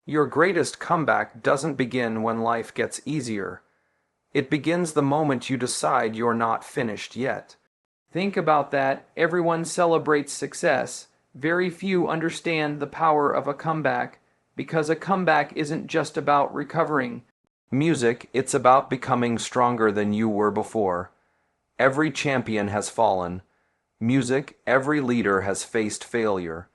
Your greatest comeback doesn't begin when life gets easier. It begins the moment you decide you're not finished yet. Think about that. Everyone celebrates success. Very few understand the power of a comeback, because a comeback isn't just about recovering. Music, it's about becoming stronger than you were before. Every champion has fallen. Music, every leader has faced failure.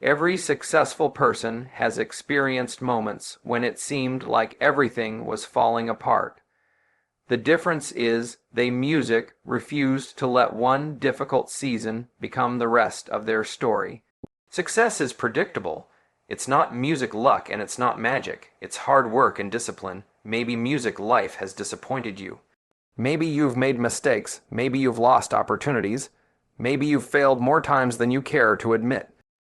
Every successful person has experienced moments when it seemed like everything was falling apart. The difference is music refused to let one difficult season become the rest of their story. Success is predictable. It's not music luck and it's not magic. It's hard work and discipline. Maybe music life has disappointed you. Maybe you've made mistakes. Maybe you've lost opportunities. Maybe you've failed more times than you care to admit.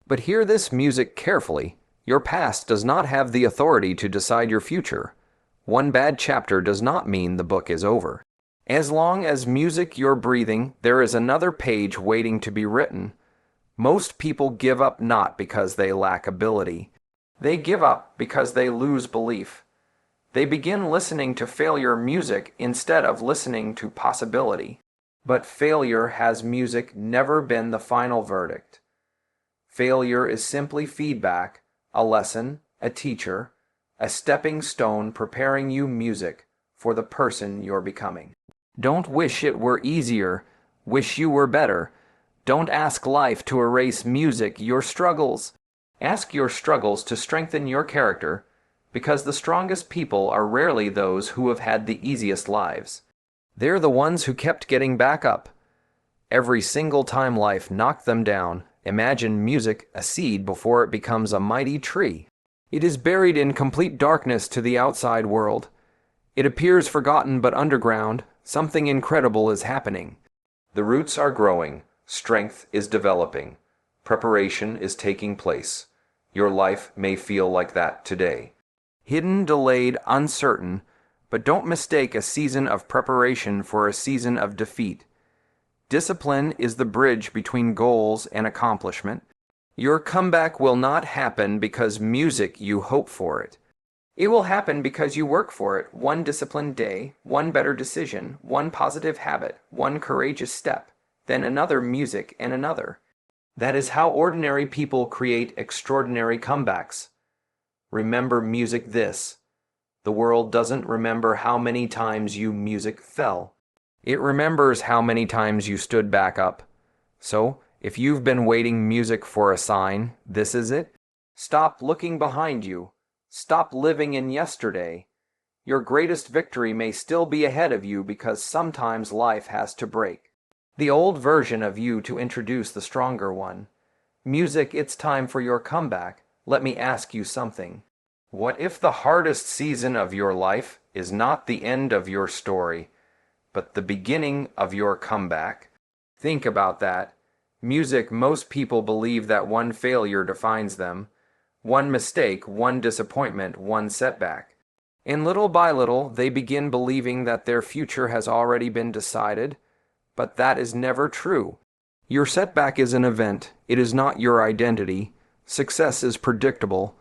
But hear this music carefully. Your past does not have the authority to decide your future. One bad chapter does not mean the book is over. As long as music you're breathing, there is another page waiting to be written. Most people give up not because they lack ability. They give up because they lose belief. They begin listening to failure music instead of listening to possibility. But failure has music never been the final verdict. Failure is simply feedback, a lesson, a teacher, a stepping stone preparing you music for the person you're becoming. Don't wish it were easier, wish you were better. Don't ask life to erase music, your struggles. Ask your struggles to strengthen your character, because the strongest people are rarely those who have had the easiest lives. They're the ones who kept getting back up. Every single time life knocked them down, imagine music a seed before it becomes a mighty tree. It is buried in complete darkness to the outside world. It appears forgotten but underground, something incredible is happening. The roots are growing, strength is developing, preparation is taking place. Your life may feel like that today. Hidden, delayed, uncertain, but don't mistake a season of preparation for a season of defeat. Discipline is the bridge between goals and accomplishment. Your comeback will not happen because music you hope for it. It will happen because you work for it. One disciplined day, one better decision, one positive habit, one courageous step, then another music and another. That is how ordinary people create extraordinary comebacks. Remember music this. The world doesn't remember how many times you music fell. It remembers how many times you stood back up. So, if you've been waiting music for a sign, this is it. Stop looking behind you. Stop living in yesterday. Your greatest victory may still be ahead of you because sometimes life has to break the old version of you to introduce the stronger one. Music, it's time for your comeback. Let me ask you something. What if the hardest season of your life is not the end of your story, but the beginning of your comeback? Think about that. Music, most people believe that one failure defines them, one mistake, one disappointment, one setback. And little by little, they begin believing that their future has already been decided, but that is never true. Your setback is an event. It is not your identity. Success is predictable.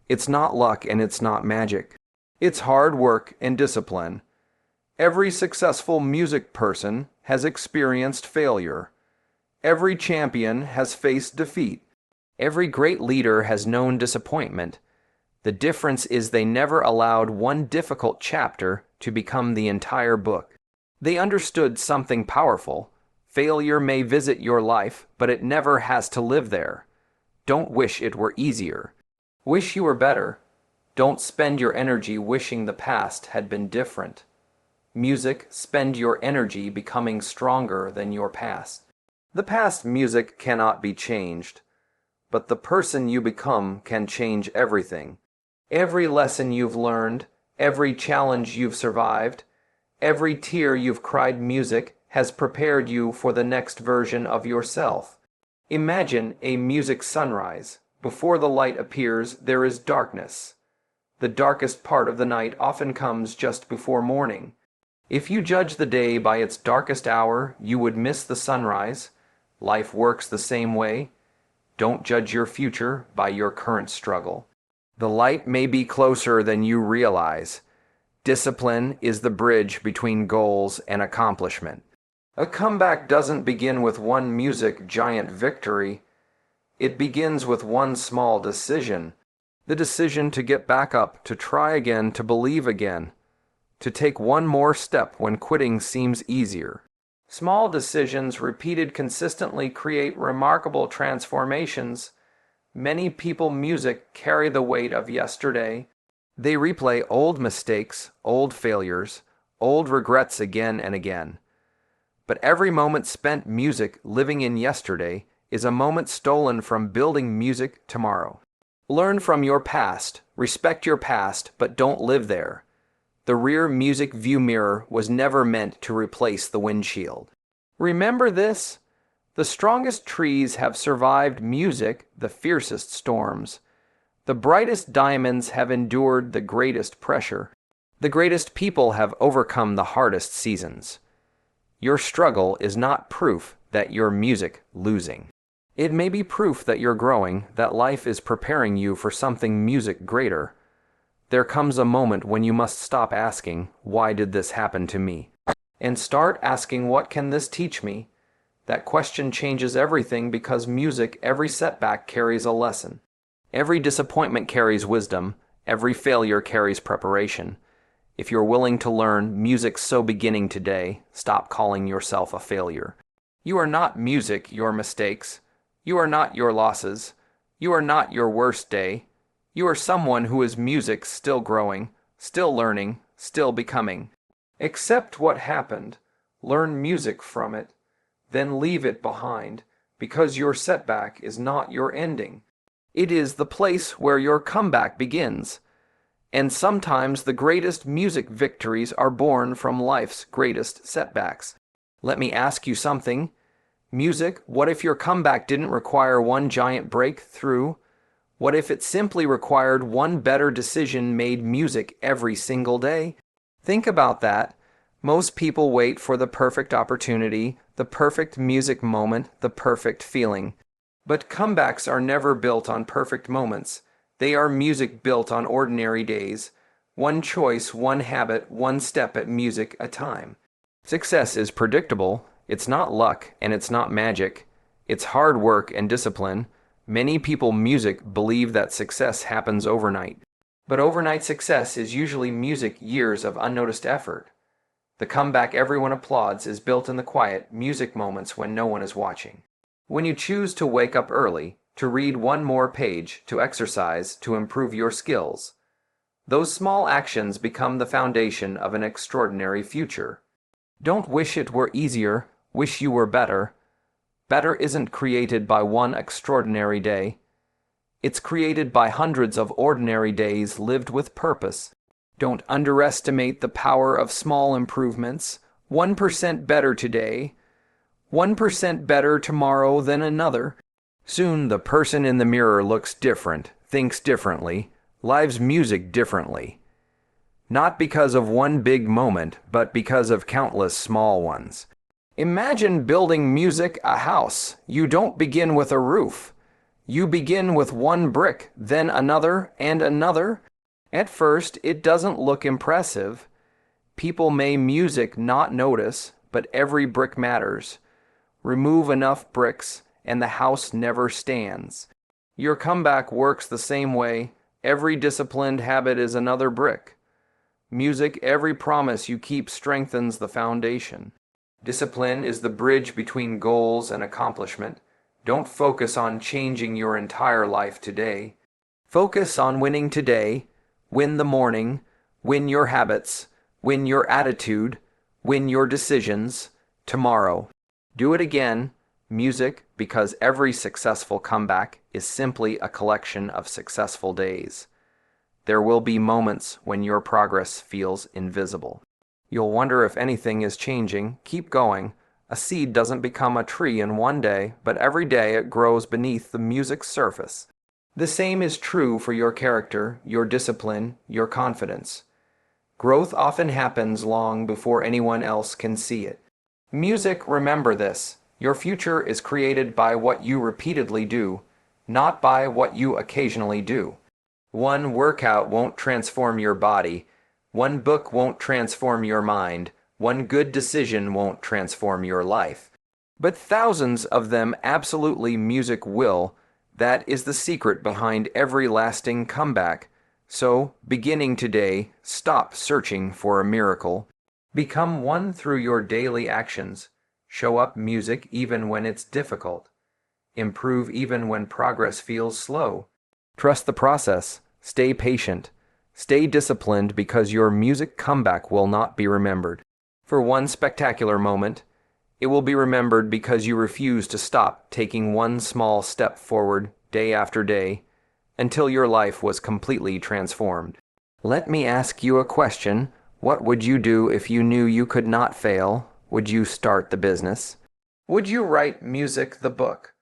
It's not luck and it's not magic. It's hard work and discipline. Every successful music person has experienced failure. Every champion has faced defeat. Every great leader has known disappointment. The difference is they never allowed one difficult chapter to become the entire book. They understood something powerful. Failure may visit your life, but it never has to live there. Don't wish it were easier. Wish you were better. Don't spend your energy wishing the past had been different. Music, spend your energy becoming stronger than your past. The past music cannot be changed, but the person you become can change everything. Every lesson you've learned, every challenge you've survived, every tear you've cried music has prepared you for the next version of yourself. Imagine a music sunrise. Before the light appears, there is darkness. The darkest part of the night often comes just before morning. If you judge the day by its darkest hour, you would miss the sunrise. Life works the same way. Don't judge your future by your current struggle. The light may be closer than you realize. Discipline is the bridge between goals and accomplishment. A comeback doesn't begin with one music giant victory. It begins with one small decision. The decision to get back up, to try again, to believe again, to take one more step when quitting seems easier. Small decisions repeated consistently create remarkable transformations. Many people music carry the weight of yesterday. They replay old mistakes, old failures, old regrets again and again. But every moment spent music living in yesterday is a moment stolen from building music tomorrow. Learn from your past, respect your past, but don't live there. The rear music view mirror was never meant to replace the windshield. Remember this? The strongest trees have survived music, the fiercest storms. The brightest diamonds have endured the greatest pressure. The greatest people have overcome the hardest seasons. Your struggle is not proof that you're music losing. It may be proof that you're growing, that life is preparing you for something music greater. There comes a moment when you must stop asking, "Why did this happen to me?" and start asking, "What can this teach me?" That question changes everything because music, every setback carries a lesson. Every disappointment carries wisdom. Every failure carries preparation. If you're willing to learn music's so beginning today, stop calling yourself a failure. You are not music, your mistakes. You are not your losses. You are not your worst day. You are someone who is music, still growing, still learning, still becoming. Accept what happened. Learn music from it. Then leave it behind, because your setback is not your ending. It is the place where your comeback begins. And sometimes the greatest music victories are born from life's greatest setbacks. Let me ask you something. Music, what if your comeback didn't require one giant breakthrough? What if it simply required one better decision made music every single day? Think about that. Most people wait for the perfect opportunity, the perfect music moment, the perfect feeling. But comebacks are never built on perfect moments. They are music built on ordinary days. One choice, one habit, one step at music a time. Success is predictable. It's not luck and it's not magic. It's hard work and discipline. Many people music believe that success happens overnight. But overnight success is usually music years of unnoticed effort. The comeback everyone applauds is built in the quiet, music moments when no one is watching. When you choose to wake up early, to read one more page, to exercise, to improve your skills, those small actions become the foundation of an extraordinary future. Don't wish it were easier, wish you were better. Better isn't created by one extraordinary day. It's created by hundreds of ordinary days lived with purpose. Don't underestimate the power of small improvements. 1% better today, 1% better tomorrow than another. Soon the person in the mirror looks different, thinks differently, lives music differently. Not because of one big moment, but because of countless small ones. Imagine building music a house. You don't begin with a roof. You begin with one brick, then another and another. At first, it doesn't look impressive. People may music not notice, but every brick matters. Remove enough bricks, and the house never stands. Your comeback works the same way. Every disciplined habit is another brick. Music, every promise you keep strengthens the foundation. Discipline is the bridge between goals and accomplishment. Don't focus on changing your entire life today. Focus on winning today. Win the morning, win your habits, win your attitude, win your decisions tomorrow. Do it again, music, because every successful comeback is simply a collection of successful days. There will be moments when your progress feels invisible. You'll wonder if anything is changing. Keep going. A seed doesn't become a tree in one day, but every day it grows beneath the music's surface. The same is true for your character, your discipline, your confidence. Growth often happens long before anyone else can see it. Music, remember this. Your future is created by what you repeatedly do, not by what you occasionally do. One workout won't transform your body. One book won't transform your mind. One good decision won't transform your life. But thousands of them absolutely music will. That is the secret behind every lasting comeback. So, beginning today, stop searching for a miracle. Become one through your daily actions. Show up music even when it's difficult. Improve even when progress feels slow. Trust the process. Stay patient. Stay disciplined because your music comeback will not be remembered for one spectacular moment. It will be remembered because you refuse to stop taking one small step forward day after day until your life was completely transformed. Let me ask you a question. What would you do if you knew you could not fail? Would you start the business? Would you write music the book?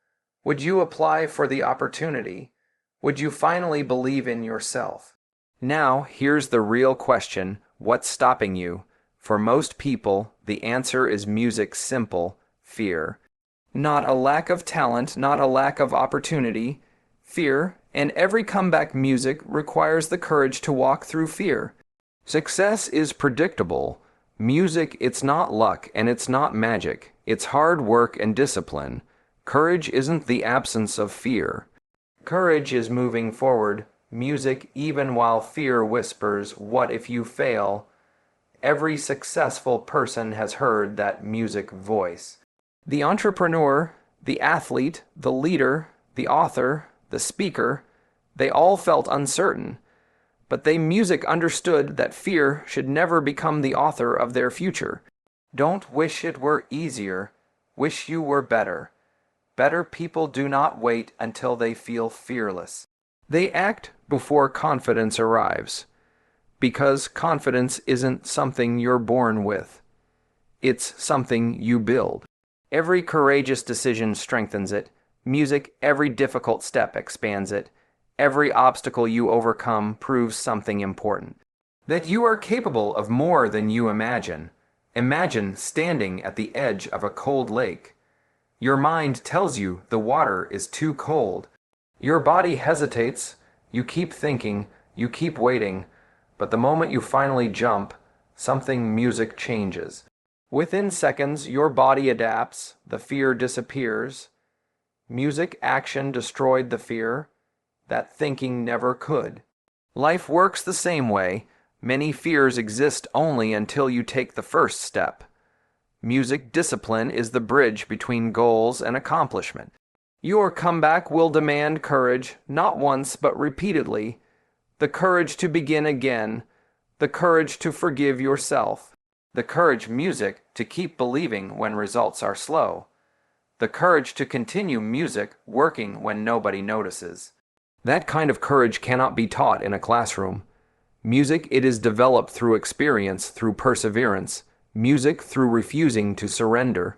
Would you apply for the opportunity? Would you finally believe in yourself? Now, here's the real question. What's stopping you? For most people, the answer is music's simple fear. Not a lack of talent, not a lack of opportunity. Fear, and every comeback music requires the courage to walk through fear. Success is predictable. Music, it's not luck and it's not magic. It's hard work and discipline. Courage isn't the absence of fear. Courage is moving forward. Music, even while fear whispers, "What if you fail?" Every successful person has heard that music voice. The entrepreneur, the athlete, the leader, the author, the speaker, they all felt uncertain, but they music understood that fear should never become the author of their future. Don't wish it were easier, wish you were better. Better people do not wait until they feel fearless. They act before confidence arrives. Because confidence isn't something you're born with. It's something you build. Every courageous decision strengthens it. Music, every difficult step expands it. Every obstacle you overcome proves something important. That you are capable of more than you imagine. Imagine standing at the edge of a cold lake. Your mind tells you the water is too cold. Your body hesitates. You keep thinking. You keep waiting. But the moment you finally jump, something music changes. Within seconds, your body adapts, the fear disappears. Music action destroyed the fear. That thinking never could. Life works the same way. Many fears exist only until you take the first step. Music discipline is the bridge between goals and accomplishment. Your comeback will demand courage, not once but repeatedly. The courage to begin again, the courage to forgive yourself, the courage music to keep believing when results are slow, the courage to continue music working when nobody notices. That kind of courage cannot be taught in a classroom. Music, it is developed through experience, through perseverance, music through refusing to surrender.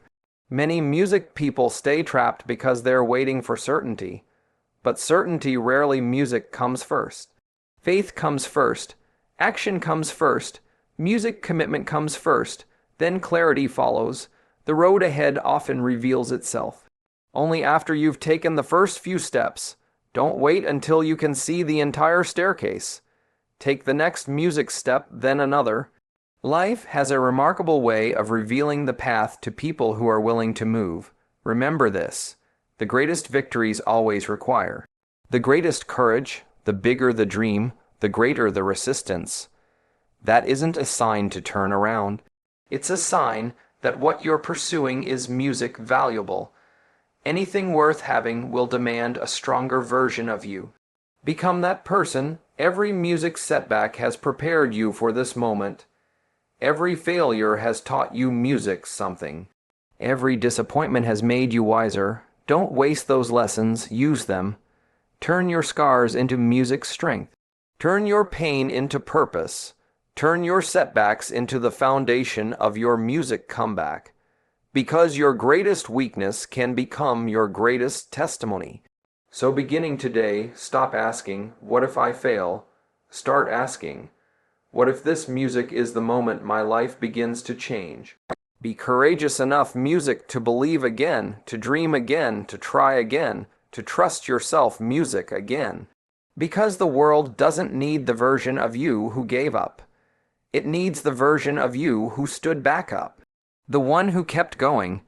Many music people stay trapped because they're waiting for certainty, but certainty rarely music comes first. Faith comes first, action comes first, music commitment comes first, then clarity follows. The road ahead often reveals itself. Only after you've taken the first few steps. Don't wait until you can see the entire staircase. Take the next music step, then another. Life has a remarkable way of revealing the path to people who are willing to move. Remember this. The greatest victories always require the greatest courage. The bigger the dream, the greater the resistance. That isn't a sign to turn around. It's a sign that what you're pursuing is music valuable. Anything worth having will demand a stronger version of you. Become that person. Every music setback has prepared you for this moment. Every failure has taught you music something. Every disappointment has made you wiser. Don't waste those lessons, use them. Turn your scars into music strength. Turn your pain into purpose. Turn your setbacks into the foundation of your music comeback. Because your greatest weakness can become your greatest testimony. So beginning today, stop asking, "What if I fail?" Start asking, "What if this music is the moment my life begins to change?" Be courageous enough music to believe again, to dream again, to try again, to trust yourself music again. Because the world doesn't need the version of you who gave up. It needs the version of you who stood back up. The one who kept going.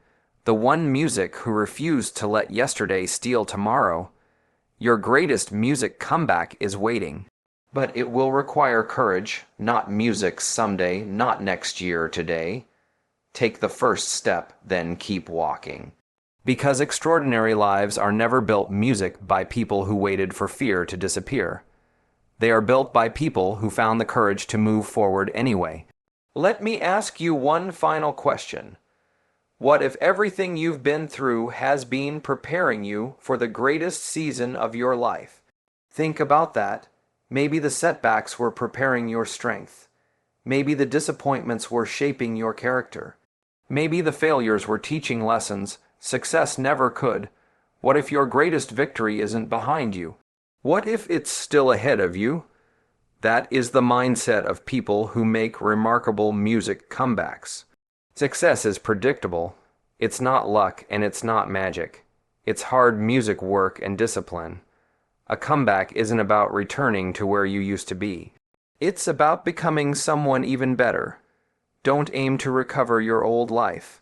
The one music who refused to let yesterday steal tomorrow. Your greatest music comeback is waiting. But it will require courage, not music someday, not next year, today. Take the first step, then keep walking. Because extraordinary lives are never built music by people who waited for fear to disappear. They are built by people who found the courage to move forward anyway. Let me ask you one final question. What if everything you've been through has been preparing you for the greatest season of your life? Think about that. Maybe the setbacks were preparing your strength. Maybe the disappointments were shaping your character. Maybe the failures were teaching lessons success never could. What if your greatest victory isn't behind you? What if it's still ahead of you? That is the mindset of people who make remarkable music comebacks. Success is predictable. It's not luck and it's not magic. It's hard music work and discipline. A comeback isn't about returning to where you used to be. It's about becoming someone even better. Don't aim to recover your old life.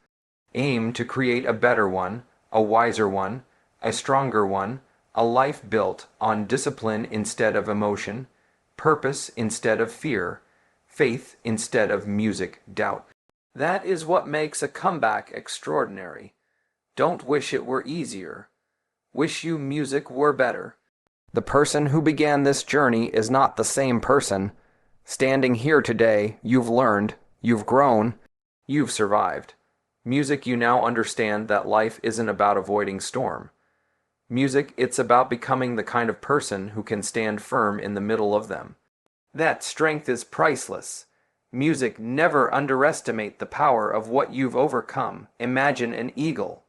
Aim to create a better one, a wiser one, a stronger one, a life built on discipline instead of emotion, purpose instead of fear, faith instead of music doubt. That is what makes a comeback extraordinary. Don't wish it were easier. Wish you music were better. The person who began this journey is not the same person. Standing here today, you've learned, you've grown, you've survived. Music, you now understand that life isn't about avoiding storm. Music, it's about becoming the kind of person who can stand firm in the middle of them. That strength is priceless. Music, never underestimate the power of what you've overcome. Imagine an eagle.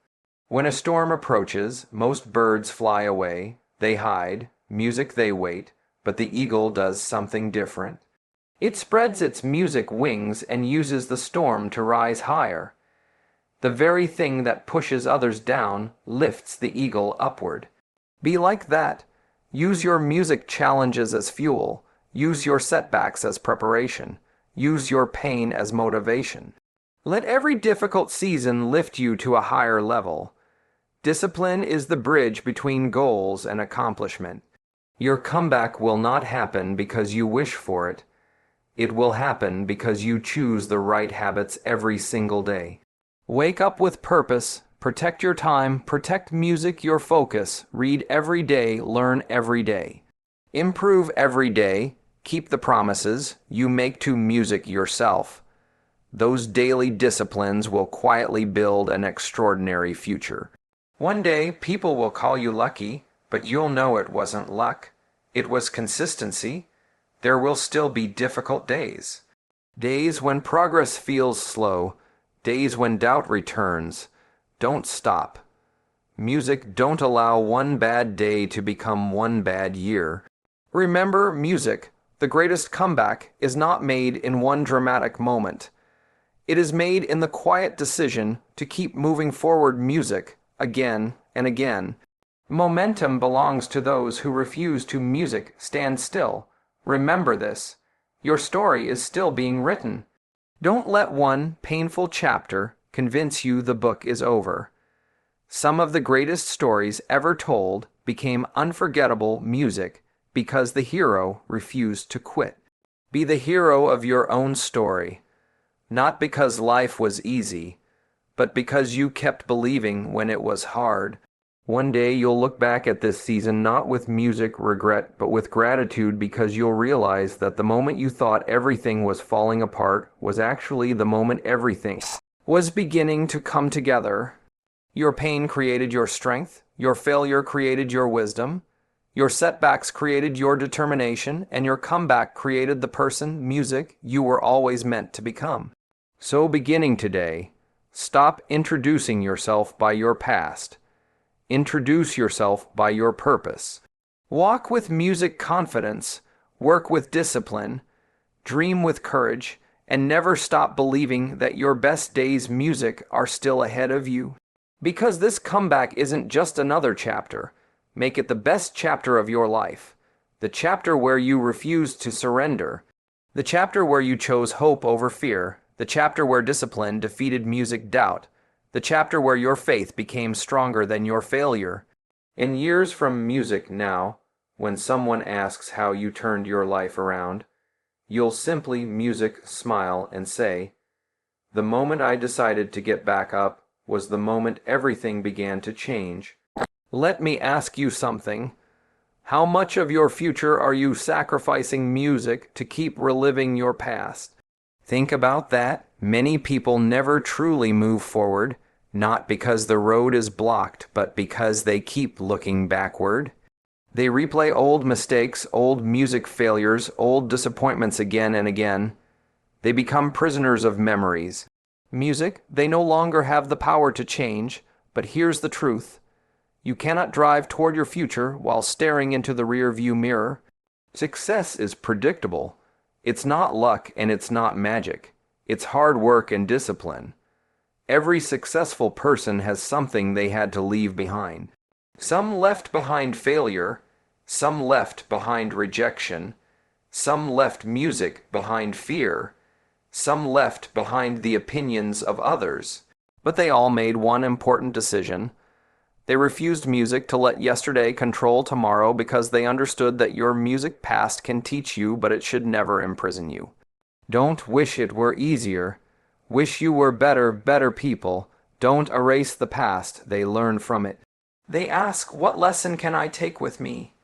When a storm approaches, most birds fly away. They hide. Music, they wait. But the eagle does something different. It spreads its music wings and uses the storm to rise higher. The very thing that pushes others down lifts the eagle upward. Be like that. Use your music challenges as fuel. Use your setbacks as preparation. Use your pain as motivation. Let every difficult season lift you to a higher level. Discipline is the bridge between goals and accomplishment. Your comeback will not happen because you wish for it. It will happen because you choose the right habits every single day. Wake up with purpose, protect your time, protect music, your focus, read every day, learn every day. Improve every day, keep the promises you make to music yourself. Those daily disciplines will quietly build an extraordinary future. One day, people will call you lucky, but you'll know it wasn't luck. It was consistency. There will still be difficult days. Days when progress feels slow. Days when doubt returns. Don't stop. Music, don't allow one bad day to become one bad year. Remember, music, the greatest comeback, is not made in one dramatic moment. It is made in the quiet decision to keep moving forward music again and again. Momentum belongs to those who refuse to music stand still. Remember this. Your story is still being written. Don't let one painful chapter convince you the book is over. Some of the greatest stories ever told became unforgettable music because the hero refused to quit. Be the hero of your own story, not because life was easy, but because you kept believing when it was hard. One day you'll look back at this season not with music regret, but with gratitude, because you'll realize that the moment you thought everything was falling apart was actually the moment everything was beginning to come together. Your pain created your strength, your failure created your wisdom, your setbacks created your determination, and your comeback created the person, music, you were always meant to become. So beginning today, stop introducing yourself by your past. Introduce yourself by your purpose. Walk with music confidence, work with discipline, dream with courage, and never stop believing that your best days music are still ahead of you. Because this comeback isn't just another chapter. Make it the best chapter of your life. the chapter where you refused to surrender, the chapter where you chose hope over fear, the chapter where discipline defeated music doubt, the chapter where your faith became stronger than your failure. In years from music now, when someone asks how you turned your life around, you'll simply music smile and say, "The moment I decided to get back up was the moment everything began to change." Let me ask you something. How much of your future are you sacrificing music to keep reliving your past? Think about that. Many people never truly move forward, not because the road is blocked, but because they keep looking backward. They replay old mistakes, old music failures, old disappointments again and again. They become prisoners of memories. Music, they no longer have the power to change, but here's the truth. You cannot drive toward your future while staring into the rear-view mirror. Success is predictable. It's not luck and it's not magic. It's hard work and discipline. Every successful person has something they had to leave behind. Some left behind failure, some left behind rejection, some left music behind fear, some left behind the opinions of others. But they all made one important decision. They refused music to let yesterday control tomorrow because they understood that your music past can teach you, but it should never imprison you. Don't wish it were easier. Wish you were better people. Don't erase the past. They learn from it. They ask, what lesson can I take with me?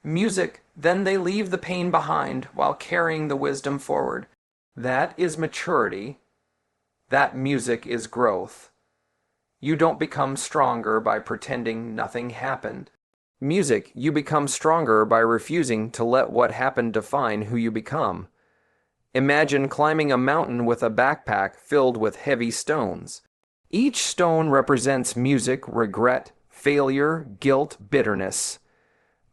Music, then they leave the pain behind while carrying the wisdom forward. That is maturity. That music is growth. You don't become stronger by pretending nothing happened. Music, you become stronger by refusing to let what happened define who you become. Imagine climbing a mountain with a backpack filled with heavy stones. Each stone represents music, regret, failure, guilt, bitterness.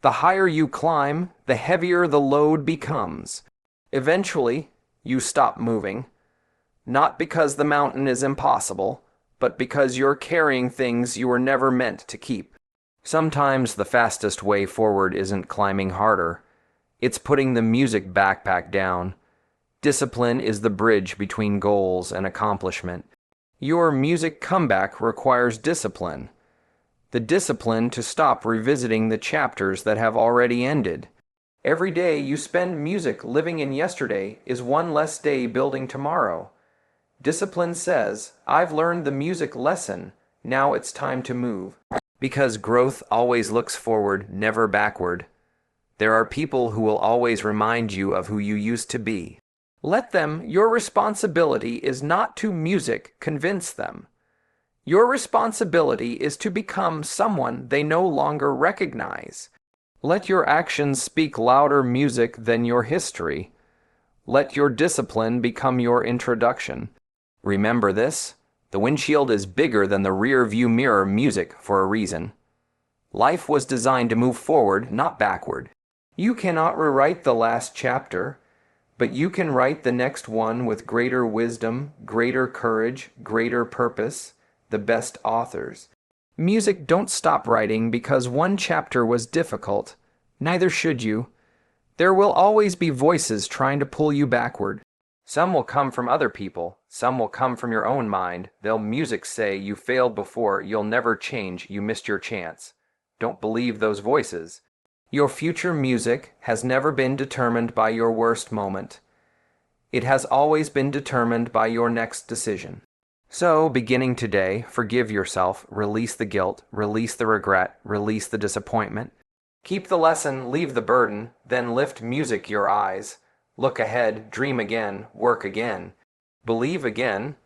The higher you climb, the heavier the load becomes. Eventually, you stop moving. Not because the mountain is impossible, but because you're carrying things you were never meant to keep. Sometimes the fastest way forward isn't climbing harder. It's putting the music backpack down. Discipline is the bridge between goals and accomplishment. Your music comeback requires discipline. The discipline to stop revisiting the chapters that have already ended. Every day you spend music living in yesterday is one less day building tomorrow. Discipline says, I've learned the music lesson, now it's time to move. Because growth always looks forward, never backward. There are people who will always remind you of who you used to be. Let them. Your responsibility is not to music convince them. Your responsibility is to become someone they no longer recognize. Let your actions speak louder music than your history. Let your discipline become your introduction. Remember this, the windshield is bigger than the rear view mirror music for a reason. Life was designed to move forward, not backward. You cannot rewrite the last chapter, but you can write the next one with greater wisdom, greater courage, greater purpose, the best authors. Music, don't stop writing because one chapter was difficult. Neither should you. There will always be voices trying to pull you backward. Some will come from other people. Some will come from your own mind. They'll music say you failed before, you'll never change, you missed your chance. Don't believe those voices. Your future music has never been determined by your worst moment. It has always been determined by your next decision. So, beginning today, forgive yourself, release the guilt, release the regret, release the disappointment. Keep the lesson, leave the burden, then lift music your eyes. Look ahead, dream again, work again. Believe again.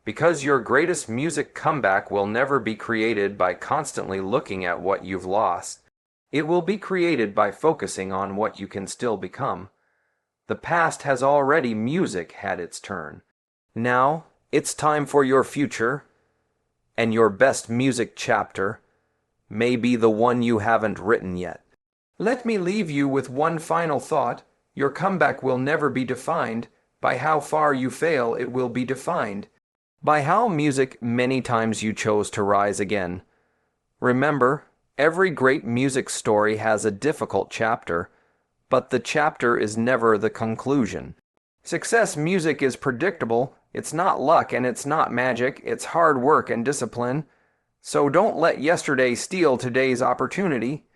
Because your greatest music comeback will never be created by constantly looking at what you've lost. It will be created by focusing on what you can still become. The past has already music had its turn. Now, it's time for your future, and your best music chapter may be the one you haven't written yet. Let me leave you with one final thought. Your comeback will never be defined by how far you fail, it will be defined by how music many times you chose to rise again. Remember, every great music story has a difficult chapter, but the chapter is never the conclusion. Success music is predictable. It's not luck and it's not magic. It's hard work and discipline. So don't let yesterday steal today's opportunity.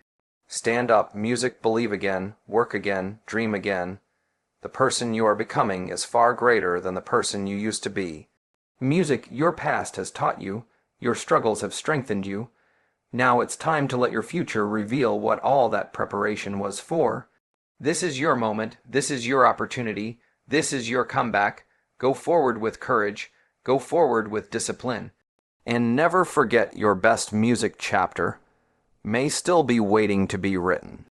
Stand up, music, believe again, work again, dream again. The person you are becoming is far greater than the person you used to be. Music, your past has taught you. Your struggles have strengthened you. Now it's time to let your future reveal what all that preparation was for. This is your moment. This is your opportunity. This is your comeback. Go forward with courage. Go forward with discipline. And never forget your best music chapter may still be waiting to be written.